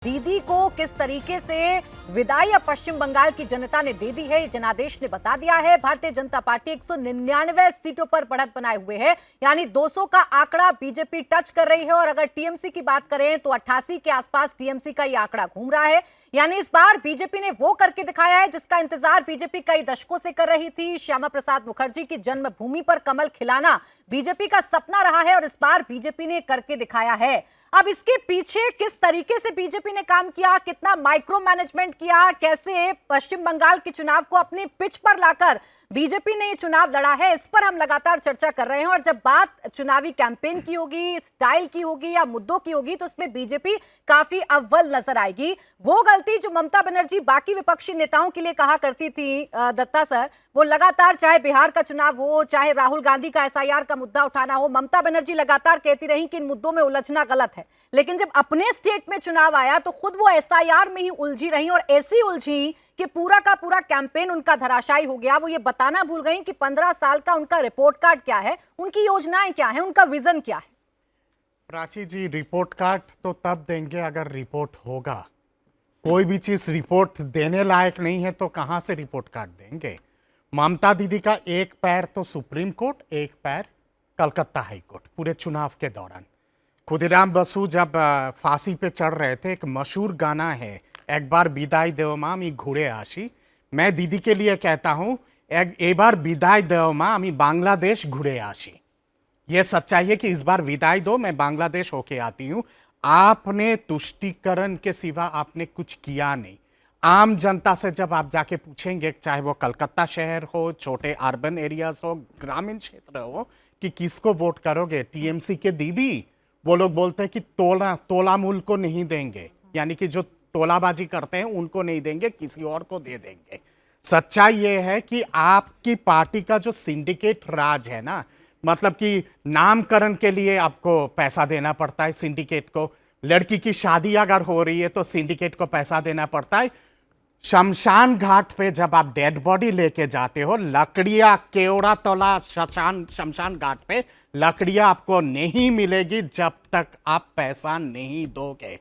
दीदी को किस तरीके से विदाई अब पश्चिम बंगाल की जनता ने दे दी है, जनादेश ने बता दिया है। भारतीय जनता पार्टी 199 सीटों पर बढ़त बनाए हुए है, यानी 200 का आंकड़ा बीजेपी टच कर रही है। और अगर टीएमसी की बात करें तो 88 के आसपास टीएमसी का ये आंकड़ा घूम रहा है। यानी इस बार बीजेपी ने वो करके दिखाया है जिसका इंतजार बीजेपी कई दशकों से कर रही थी। श्यामा प्रसाद मुखर्जी की जन्मभूमि पर कमल खिलाना बीजेपी का सपना रहा है और इस बार बीजेपी ने करके दिखाया है। अब इसके पीछे किस तरीके से बीजेपी ने काम किया, कितना माइक्रो मैनेजमेंट किया, कैसे पश्चिम बंगाल के चुनाव को अपनी पिच पर लाकर बीजेपी ने ये चुनाव लड़ा है, इस पर हम लगातार चर्चा कर रहे हैं। और जब बात चुनावी कैंपेन की होगी, स्टाइल की होगी या मुद्दों की होगी, तो उसमें बीजेपी काफी अव्वल नजर आएगी। वो गलती जो ममता बनर्जी बाकी विपक्षी नेताओं के लिए कहा करती थी दत्ता सर, वो लगातार, चाहे बिहार का चुनाव हो, चाहे राहुल गांधी का एसआईआर का मुद्दा उठाना हो, ममता बनर्जी लगातार कहती रही कि इन मुद्दों में उलझना गलत है। लेकिन जब अपने स्टेट में चुनाव आया तो खुद वो एसआईआर में ही उलझी रही और ऐसी उलझी कि पूरा का पूरा कैंपेन उनका धराशायी हो गया। वो ये बताना भूल गई कि 15 साल का उनका रिपोर्ट कार्ड क्या है, उनकी योजनाएं क्या है, उनका विजन क्या है। प्राची जी, रिपोर्ट कार्ड तो तब देंगे अगर रिपोर्ट होगा। कोई भी चीज रिपोर्ट देने लायक नहीं है तो कहां से रिपोर्ट कार्ड देंगे। ममता दीदी का एक पैर तो सुप्रीम कोर्ट, एक पैर कलकत्ता हाई कोर्ट। पूरे चुनाव के दौरान खुदीराम बसु जब फांसी पे चढ़ रहे थे, एक मशहूर गाना है, एक बार विदाई देव माँ मी घुरे आशी। मैं दीदी के लिए कहता हूं, एक बार विदाई देव माँ मी बांग्लादेश घुरे आशी। ये सच्चाई है कि इस बार विदाई दो, मैं बांग्लादेश होके आती हूं। आपने तुष्टीकरण के सिवा आपने कुछ किया नहीं। आम जनता से जब आप जाके पूछेंगे, चाहे वो कलकत्ता शहर हो, छोटे अर्बन एरियाज हो, ग्रामीण क्षेत्र हो, कि किसको वोट करोगे, टीएमसी के दीदी, वो लोग बोलते हैं कि तोला मूल को नहीं देंगे, यानी कि जो तोलाबाजी करते हैं उनको नहीं देंगे, किसी और को दे देंगे। सच्चाई ये है कि आपकी पार्टी का जो सिंडिकेट राज है ना, मतलब कि नामकरण के लिए आपको पैसा देना पड़ता है सिंडिकेट को। लड़की की शादी अगर हो रही है तो सिंडिकेट को पैसा देना पड़ता है। शमशान घाट पे जब आप डेड बॉडी लेके जाते हो, लकड़ियां, केवड़ा तोला शमशान घाट पे लकड़ियां आपको नहीं मिलेगी जब तक आप पैसा नहीं दोगे।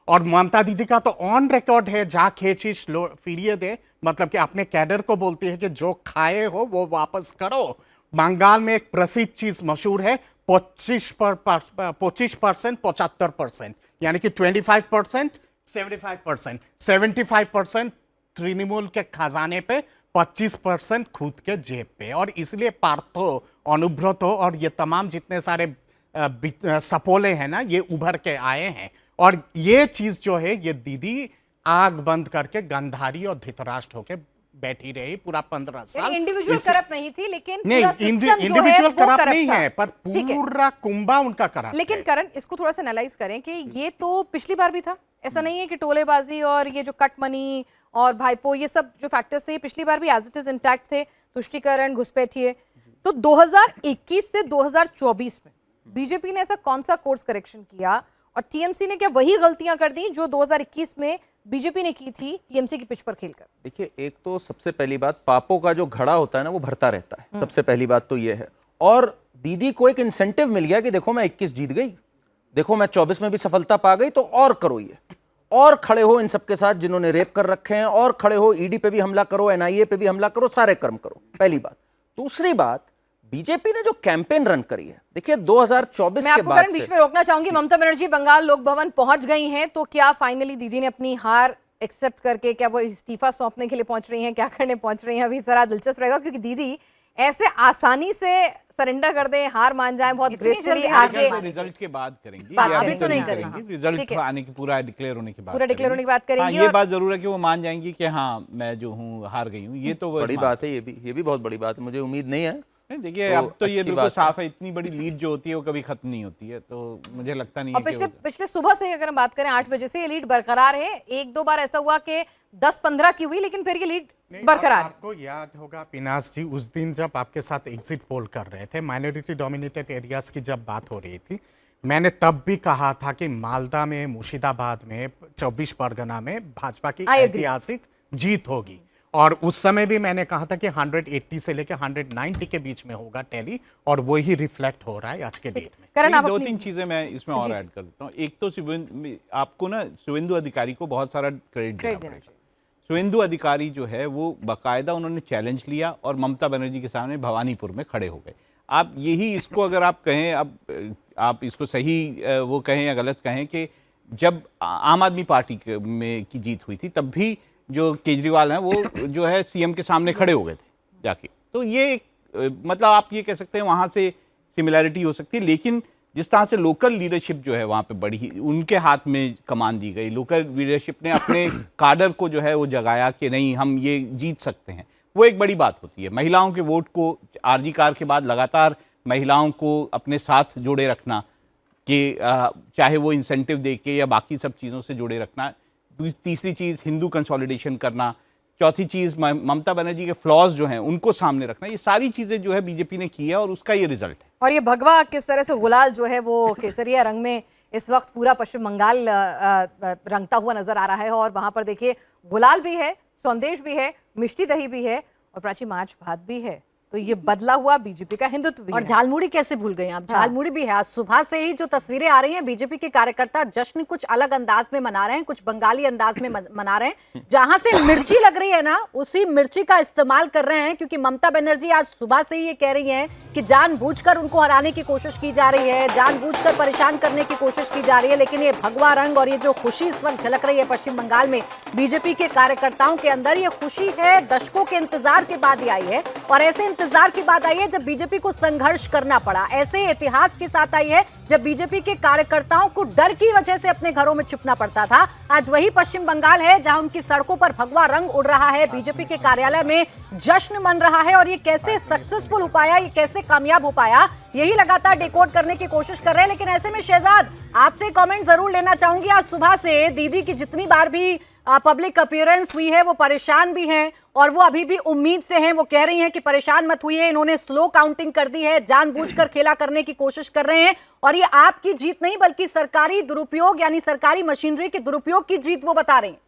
और ममता दीदी का तो ऑन रिकॉर्ड है, जा खींचिश फिरिए दे, मतलब कि अपने कैडर को बोलती है कि जो खाए हो वो वापस करो। बंगाल में एक प्रसिद्ध चीज मशहूर है, 25% 75%, यानी कि 25% 75%, 75% तृणमूल के खजाने पे, 25% खुद के जेब पे। और इसलिए पार्थो, अनुब्रतो और ये तमाम जितने सारे सपोले हैं ना, ये उभर के आए हैं। और ये चीज जो है, ये दीदी आग बंद करके गंधारी और धृतराष्ट्र होके बैठी रही पूरा 15 साल। इंडिविजुअल करप्ट नहीं थी, लेकिन नहीं, इंडिविजुअल करप्ट नहीं है, पर पूरा कुंभा उनका करप्ट। लेकिन करण, इसको थोड़ा सा एनालाइज करें कि ये तो पिछली बार भी था, ऐसा नहीं है कि टोलेबाजी और ये जो कट मनी और भाईपो, ये सब जो फैक्टर्स थे, पिछली बार भी एज इट इज इंटैक्ट थे। तुष्टीकरण, घुसपैठिए। तो 2021 से 2024 में बीजेपी ने ऐसा कौन सा कोर्स करेक्शन किया और टीएमसी ने क्या वही गलतियां कर दी जो 2021 में बीजेपी ने की थी टीएमसी की पिच पर खेलकर? देखिए, एक तो सबसे पहली बात, पापों का जो घड़ा होता है ना, वो भरता रहता है। सबसे पहली बात तो ये है। और दीदी को एक इंसेंटिव मिल गया कि देखो मैं 21 जीत गई, देखो मैं 24 में भी सफलता पा गई, तो और करो ये, और खड़े हो इन सबके साथ जिन्होंने रेप कर रखे हैं, और खड़े हो ईडी पे भी हमला करो, एनआईए पे भी हमला करो, सारे कर्म करो। पहली बात। दूसरी बात, बीजेपी ने जो कैंपेन रन करी है, देखिए 2024 मैं के आपको बाद करण बीच में रोकना चाहूंगी। ममता बनर्जी बंगाल लोक भवन पहुंच गई हैं, तो क्या फाइनली दीदी ने अपनी हार एक्सेप्ट करके, क्या वो इस्तीफा सौंपने के लिए पहुंच रही हैं, क्या करने पहुंच रही हैं? अभी जरा दिलचस्प रहेगा, क्योंकि दीदी ऐसे आसानी से सरेंडर कर दे, हार मान जाए, बहुत ग्रेसफुली आगे रिजल्ट के बाद करेंगी, अभी तो नहीं करेंगी। रिजल्ट आने की पूरा डिक्लेयर होने के बाद, पूरा डिक्लेयर होने की बात करेंगी। ये बात जरूर है कि वो मान जाएंगी कि हाँ मैं जो हूँ हार गई हूँ। ये तो बड़ी बात है, ये भी बहुत बड़ी बात है। मुझे उम्मीद नहीं है। देखिए, अब तो ये बिल्कुल साफ है, इतनी बड़ी लीड जो होती है वो कभी खत्म नहीं होती है, तो मुझे लगता नहीं है। और पिछले सुबह से अगर हम बात करें 8 बजे से ये लीड बरकरार है। एक दो बार ऐसा हुआ कि 10-15 की हुई, लेकिन फिर ये लीड बरकरार। आपको याद होगा पिनास जी, उस दिन जब आपके साथ एग्जिट पोल कर रहे थे, माइनॉरिटी डोमिनेटेड एरियाज की जब बात हो रही थी, मैंने तब भी कहा था कि मालदा में, मुर्शिदाबाद में, 24 परगना में भाजपा की ऐतिहासिक जीत होगी। और उस समय भी मैंने कहा था कि 180 से लेकर 190 के बीच में होगा टैली, और वही रिफ्लेक्ट हो रहा है आज के डेट में। करण, आप दो अपनी- तीन चीजें मैं इसमें और ऐड कर देता हूँ। एक तो आपको ना शुभेंदु अधिकारी को बहुत सारा क्रेडिट देना पड़ेगा। शुभेंदु अधिकारी जो है वो बाकायदा उन्होंने चैलेंज लिया और ममता बनर्जी के सामने भवानीपुर में खड़े हो गए। आप यही इसको अगर आप कहें, अब आप इसको सही वो कहें या गलत कहें, कि जब आम आदमी पार्टी में की जीत हुई थी तब भी जो केजरीवाल हैं वो जो है सीएम के सामने खड़े हो गए थे जाके। तो ये मतलब आप ये कह सकते हैं वहाँ से सिमिलैरिटी हो सकती है, लेकिन जिस तरह से लोकल लीडरशिप जो है वहाँ पे बड़ी, उनके हाथ में कमान दी गई, लोकल लीडरशिप ने अपने काडर को जो है वो जगाया कि नहीं हम ये जीत सकते हैं, वो एक बड़ी बात होती है। महिलाओं के वोट को आरजी कार के बाद लगातार महिलाओं को अपने साथ जोड़े रखना, कि चाहे वो इंसेंटिव दे के या बाकी सब चीज़ों से जोड़े रखना। तीसरी चीज़ हिंदू कंसोलिडेशन करना। चौथी चीज़ ममता बनर्जी के फ्लॉज जो हैं उनको सामने रखना। ये सारी चीज़ें जो है बीजेपी ने की है और उसका ये रिजल्ट है। और ये भगवा किस तरह से गुलाल जो है वो केसरिया रंग में इस वक्त पूरा पश्चिम बंगाल रंगता हुआ नजर आ रहा है। और वहां पर देखिए गुलाल भी है, संदेश भी है, मिष्टी दही भी है और प्राची माछ भात भी है। तो ये बदला हुआ बीजेपी का हिंदुत्व भी और है। झालमुड़ी कैसे भूल गए आप? झालमुड़ी भी है। आज सुबह से ही जो तस्वीरें आ रही हैं, बीजेपी के कार्यकर्ता जश्न कुछ अलग अंदाज में मना रहे हैं, कुछ बंगाली अंदाज में मना रहे हैं। जहां से मिर्ची लग रही है ना, उसी मिर्ची का इस्तेमाल कर रहे हैं, क्योंकि ममता बनर्जी आज सुबह से ही ये कह रही हैं कि जानबूझकर उनको हराने की कोशिश की जा रही है, जानबूझकर परेशान करने की कोशिश की जा रही है। लेकिन ये भगवा रंग और ये जो खुशी इस वक्त झलक रही है पश्चिम बंगाल में बीजेपी के कार्यकर्ताओं के अंदर, ये खुशी है दशकों के इंतजार के बाद ही आई है। और ऐसे इंतजार के बाद आई है जब बीजेपी को संघर्ष करना पड़ा, ऐसे इतिहास के साथ आई है जब बीजेपी के कार्यकर्ताओं को डर की वजह से अपने घरों में छुपना पड़ता था। आज वही पश्चिम बंगाल है जहां उनकी सड़कों पर भगवा रंग उड़ रहा है, बीजेपी के कार्यालय में जश्न मन रहा है। और ये कैसे सक्सेसफुल हो पाया, ये कैसे कामयाब हो पाया, यही लगातार डिकोड करने की कोशिश कर रहे हैं। लेकिन ऐसे में शहजाद, आपसे कमेंट जरूर लेना चाहूंगी। आज सुबह से दीदी की जितनी बार भी पब्लिक अपीयरेंस हुई है वो परेशान भी हैं और वो अभी भी उम्मीद से हैं। वो कह रही हैं कि परेशान मत हुई, इन्होंने स्लो काउंटिंग कर दी है, जानबूझकर खेला करने की कोशिश कर रहे हैं। और ये आपकी जीत नहीं बल्कि सरकारी दुरुपयोग यानी सरकारी मशीनरी के दुरुपयोग की जीत वो बता रहे हैं।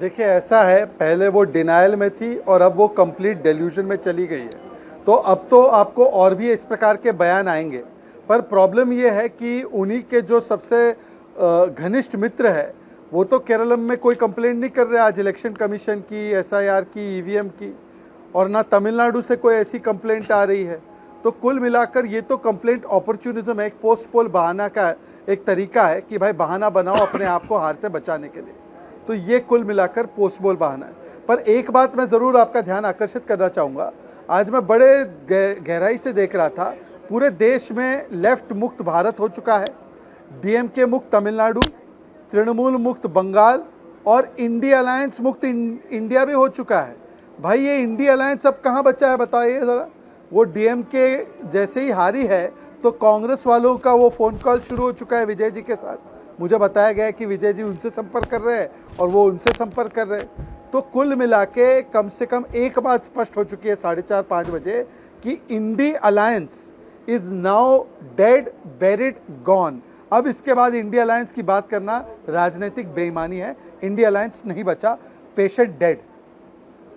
देखिए ऐसा है, पहले वो डिनायल में थी और अब वो कंप्लीट डेल्यूजन में चली गई है। तो अब तो आपको और भी इस प्रकार के बयान आएंगे, पर प्रॉब्लम ये है कि उन्हीं के जो सबसे घनिष्ठ मित्र है वो तो केरल में कोई कंप्लेंट नहीं कर रहे आज इलेक्शन कमीशन की, एसआईआर की, ईवीएम की, और ना तमिलनाडु से कोई ऐसी कंप्लेंट आ रही है। तो कुल मिलाकर ये तो कंप्लेंट अपॉर्चुनिज्म है, एक पोस्ट पोल बहाना का एक तरीका है कि भाई बहाना बनाओ अपने आप को हार से बचाने के लिए। तो ये कुल मिलाकर पोस्ट पोल बहाना है। पर एक बात मैं ज़रूर आपका ध्यान आकर्षित करना चाहूँगा, आज मैं बड़े गहराई से देख रहा था, पूरे देश में लेफ्ट मुक्त भारत हो चुका है, डीएमके मुक्त तमिलनाडु, तृणमूल मुक्त बंगाल और इंडिया अलायंस मुक्त इंडिया भी हो चुका है। भाई ये इंडिया अलायंस अब कहाँ बचा है बताइए ज़रा। वो डीएमके जैसे ही हारी है तो कांग्रेस वालों का वो फ़ोन कॉल शुरू हो चुका है विजय जी के साथ। मुझे बताया गया है कि विजय जी उनसे संपर्क कर रहे हैं और वो उनसे संपर्क कर रहे हैं। तो कुल मिला के कम से कम एक बात स्पष्ट हो चुकी है 4:30-5 बजे कि INDI alliance is now dead, buried, gone. अब इसके बाद इंडिया अलायंस की बात करना राजनीतिक बेईमानी है। इंडिया अलायंस नहीं बचा, पेशेंट डेड।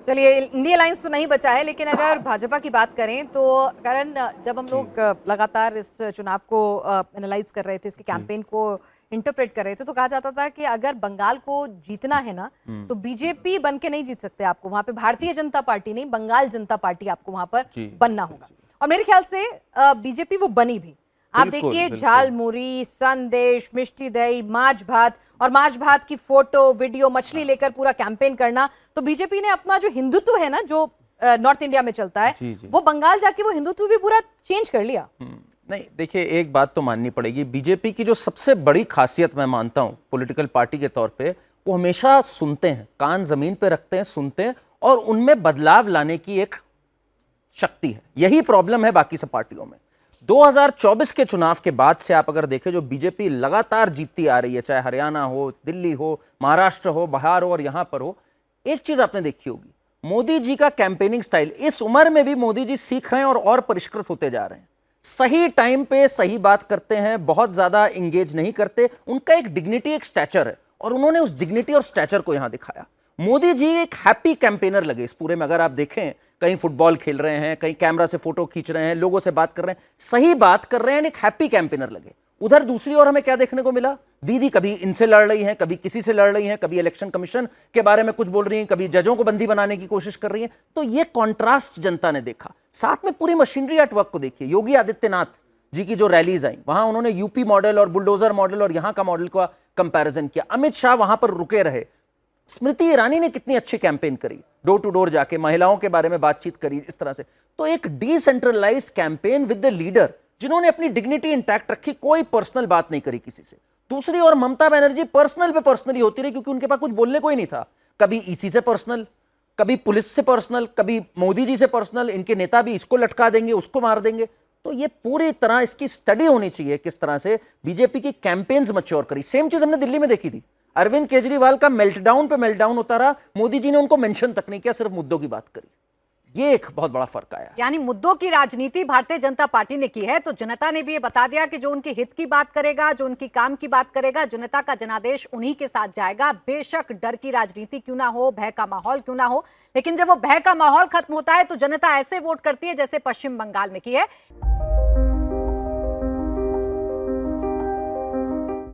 चलिए, इंडिया अलायंस तो नहीं बचा है, लेकिन अगर भाजपा की बात करें तो करण, जब हम लोग लगातार इस चुनाव को एनालाइज कर रहे थे, इसके कैंपेन को इंटरप्रेट कर रहे थे, तो कहा जाता था कि अगर बंगाल को जीतना है ना तो बीजेपी बन के नहीं जीत सकते, आपको वहां पे भारतीय जनता पार्टी नहीं, बंगाल जनता पार्टी आपको वहां पर बनना होगा। और मेरे ख्याल से बीजेपी वो बनी भी। आप देखिए, झालमुरी, संदेश, मिष्टी दही, माछ भात और माछ भात की फोटो, वीडियो, मछली लेकर पूरा कैंपेन करना। तो बीजेपी ने अपना जो हिंदुत्व है ना, जो नॉर्थ इंडिया में चलता है, वो बंगाल जाके वो हिंदुत्व भी पूरा चेंज कर लिया। नहीं, देखिए एक बात तो माननी पड़ेगी, बीजेपी की जो सबसे बड़ी खासियत मैं मानता हूं पॉलिटिकल पार्टी के तौर पे, वो हमेशा सुनते हैं, कान जमीन पे रखते हैं, सुनते हैं और उनमें बदलाव लाने की एक शक्ति है। यही प्रॉब्लम है बाकी सब पार्टियों में। 2024 के चुनाव के बाद से आप अगर देखें, जो बीजेपी लगातार जीतती आ रही है, चाहे हरियाणा हो, दिल्ली हो, महाराष्ट्र हो, बिहार हो और यहां पर हो, एक चीज आपने देखी होगी, मोदी जी का कैंपेनिंग स्टाइल। इस उम्र में भी मोदी जी सीख रहे हैं और परिष्कृत होते जा रहे हैं। सही टाइम पे सही बात करते हैं, बहुत ज्यादा इंगेज नहीं करते, उनका एक डिग्निटी, एक स्टैचर है और उन्होंने उस डिग्निटी और स्टैचर को यहां दिखाया। मोदी जी एक हैप्पी कैंपेनर लगे इस पूरे में। अगर आप देखें, कहीं फुटबॉल खेल रहे हैं, कहीं कैमरा से फोटो खींच रहे हैं, लोगों से बात कर रहे हैं, सही बात कर रहे हैं, एक हैप्पी कैंपेनर लगे। उधर दूसरी ओर हमें क्या देखने को मिला? दीदी कभी इनसे लड़ रही हैं, कभी किसी से लड़ रही हैं, कभी इलेक्शन कमीशन के बारे में कुछ बोल रही हैं, कभी जजों को बंदी बनाने की कोशिश कर रही हैं। तो ये कॉन्ट्रास्ट जनता ने देखा। साथ में पूरी मशीनरी एट वर्क को देखिए। योगी आदित्यनाथ जी की जो रैलीज आई, वहां उन्होंने यूपी मॉडल और बुलडोजर मॉडल और यहां का मॉडल का कंपैरिजन किया। अमित शाह वहां पर रुके रहे। स्मृति ईरानी ने कितनी अच्छी कैंपेन करी, डोर टू डोर जाके महिलाओं के बारे में बातचीत करी इस तरह से। तो एक decentralised campaign with the leader जिन्होंने अपनी डिग्निटी इंटैक्ट रखी, कोई पर्सनल बात नहीं करी किसी से। दूसरी ओर ममता बनर्जी पर्सनल पे पर्सनली होती रही, क्योंकि उनके पास कुछ बोलने को ही नहीं था। कभी ईसी से पर्सनल, कभी पुलिस से पर्सनल, कभी मोदी जी से पर्सनल। इनके नेता भी इसको लटका देंगे, उसको मार देंगे। तो ये पूरी तरह इसकी स्टडी होनी चाहिए, किस तरह से बीजेपी की कैंपेन्स मैच्योर करी। सेम चीज हमने दिल्ली में देखी थी। अरविंद केजरीवाल का मेल्टडाउन पे मेल्टडाउन होता रहा, मोदी जी ने उनको मेंशन तक नहीं किया, सिर्फ मुद्दों की बात करी। ये एक बहुत बड़ा फर्क आया। यानी मुद्दों की राजनीति भारतीय जनता पार्टी ने की है, तो जनता ने भी ये बता दिया कि जो उनके हित की बात करेगा, जो उनकी काम की बात करेगा, जनता का जनादेश उन्हीं के साथ जाएगा। बेशक डर की राजनीति क्यों ना हो, भय का माहौल क्यों ना हो, लेकिन जब वो भय का माहौल खत्म होता है तो जनता ऐसे वोट करती है जैसे पश्चिम बंगाल में की है।